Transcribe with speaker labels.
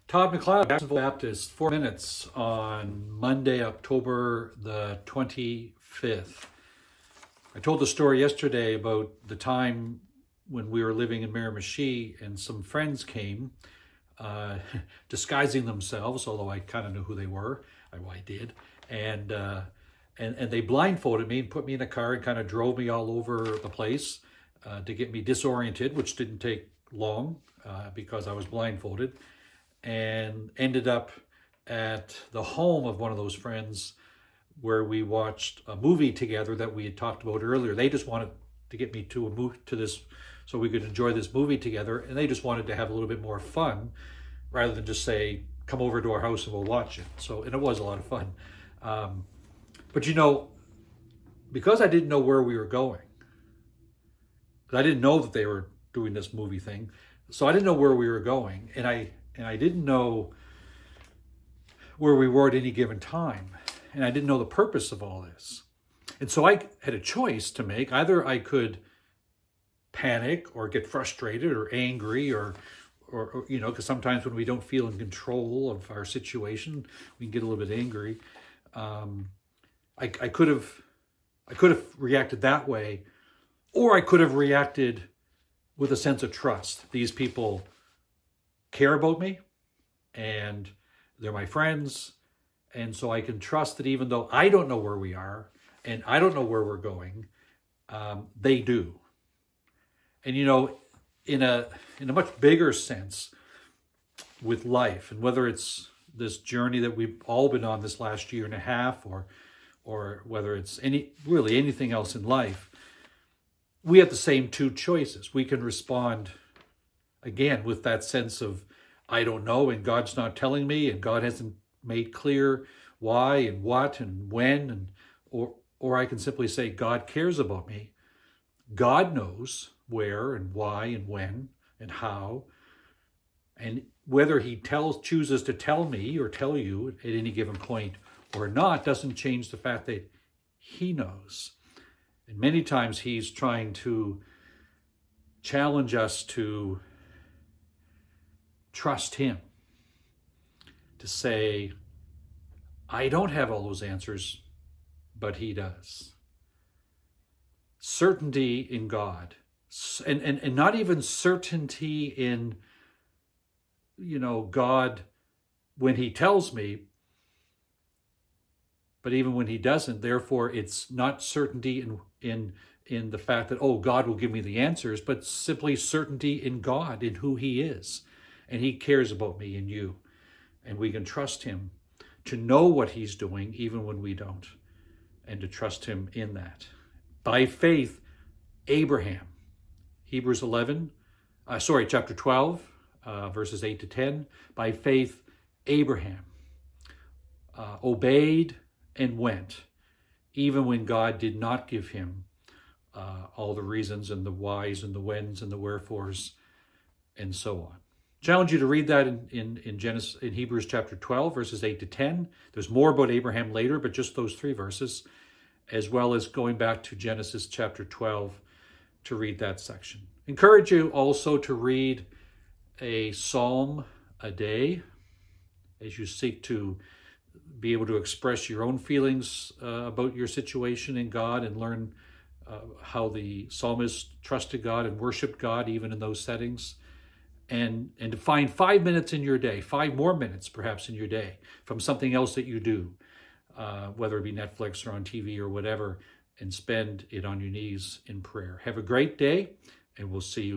Speaker 1: Todd McLeod, Jacksonville Baptist, 4 minutes on Monday, October the 25th. I told the story yesterday about the time when we were living in Miramichi and some friends came disguising themselves, although I kind of knew who they were. I did. And they blindfolded me and put me in a car and kind of drove me all over the place to get me disoriented, which didn't take long because I was blindfolded, and ended up at the home of one of those friends where we watched a movie together that we had talked about earlier. They just wanted to get me to this so we could enjoy this movie together, and they just wanted to have a little bit more fun rather than just say, come over to our house and we'll watch it. And it was a lot of fun. But you know, because I didn't know where we were going, I didn't know that they were doing this movie thing, so I didn't know where we were going, and I didn't know where we were at any given time, and I didn't know the purpose of all this. And so I had a choice to make. Either I could panic or get frustrated or angry or you know, because sometimes when we don't feel in control of our situation, we can get a little bit angry. I could have reacted that way, or I could have reacted with a sense of trust. These people care about me, and they're my friends, and so I can trust that even though I don't know where we are and I don't know where we're going, they do. And you know, in a much bigger sense with life, and whether it's this journey that we've all been on this last year and a half, or whether it's anything else in life, we have the same two choices. We can respond again with that sense of I don't know, and God's not telling me, and God hasn't made clear why and what and when, or I can simply say God cares about me. God knows where and why and when and how, and whether he chooses to tell me or tell you at any given point or not doesn't change the fact that he knows. And many times he's trying to challenge us to trust him, to say, I don't have all those answers, but he does. Certainty in God, and not even certainty in, you know, God when he tells me, but even when he doesn't. Therefore, it's not certainty in the fact that, oh, God will give me the answers, but simply certainty in God, in who he is. And he cares about me and you. And we can trust him to know what he's doing, even when we don't, and to trust him in that. By faith, Abraham, chapter 12, verses 8 to 10. By faith, Abraham obeyed and went, even when God did not give him all the reasons and the whys and the whens and the wherefores and so on. Challenge you to read that in Hebrews chapter 12, verses 8 to 10. There's more about Abraham later, but just those 3 verses, as well as going back to Genesis chapter 12 to read that section. Encourage you also to read a psalm a day as you seek to be able to express your own feelings about your situation in God, and learn how the psalmist trusted God and worshiped God even in those settings. And to find 5 minutes in your day, 5 more minutes perhaps in your day from something else that you do, whether it be Netflix or on TV or whatever, and spend it on your knees in prayer. Have a great day, and we'll see you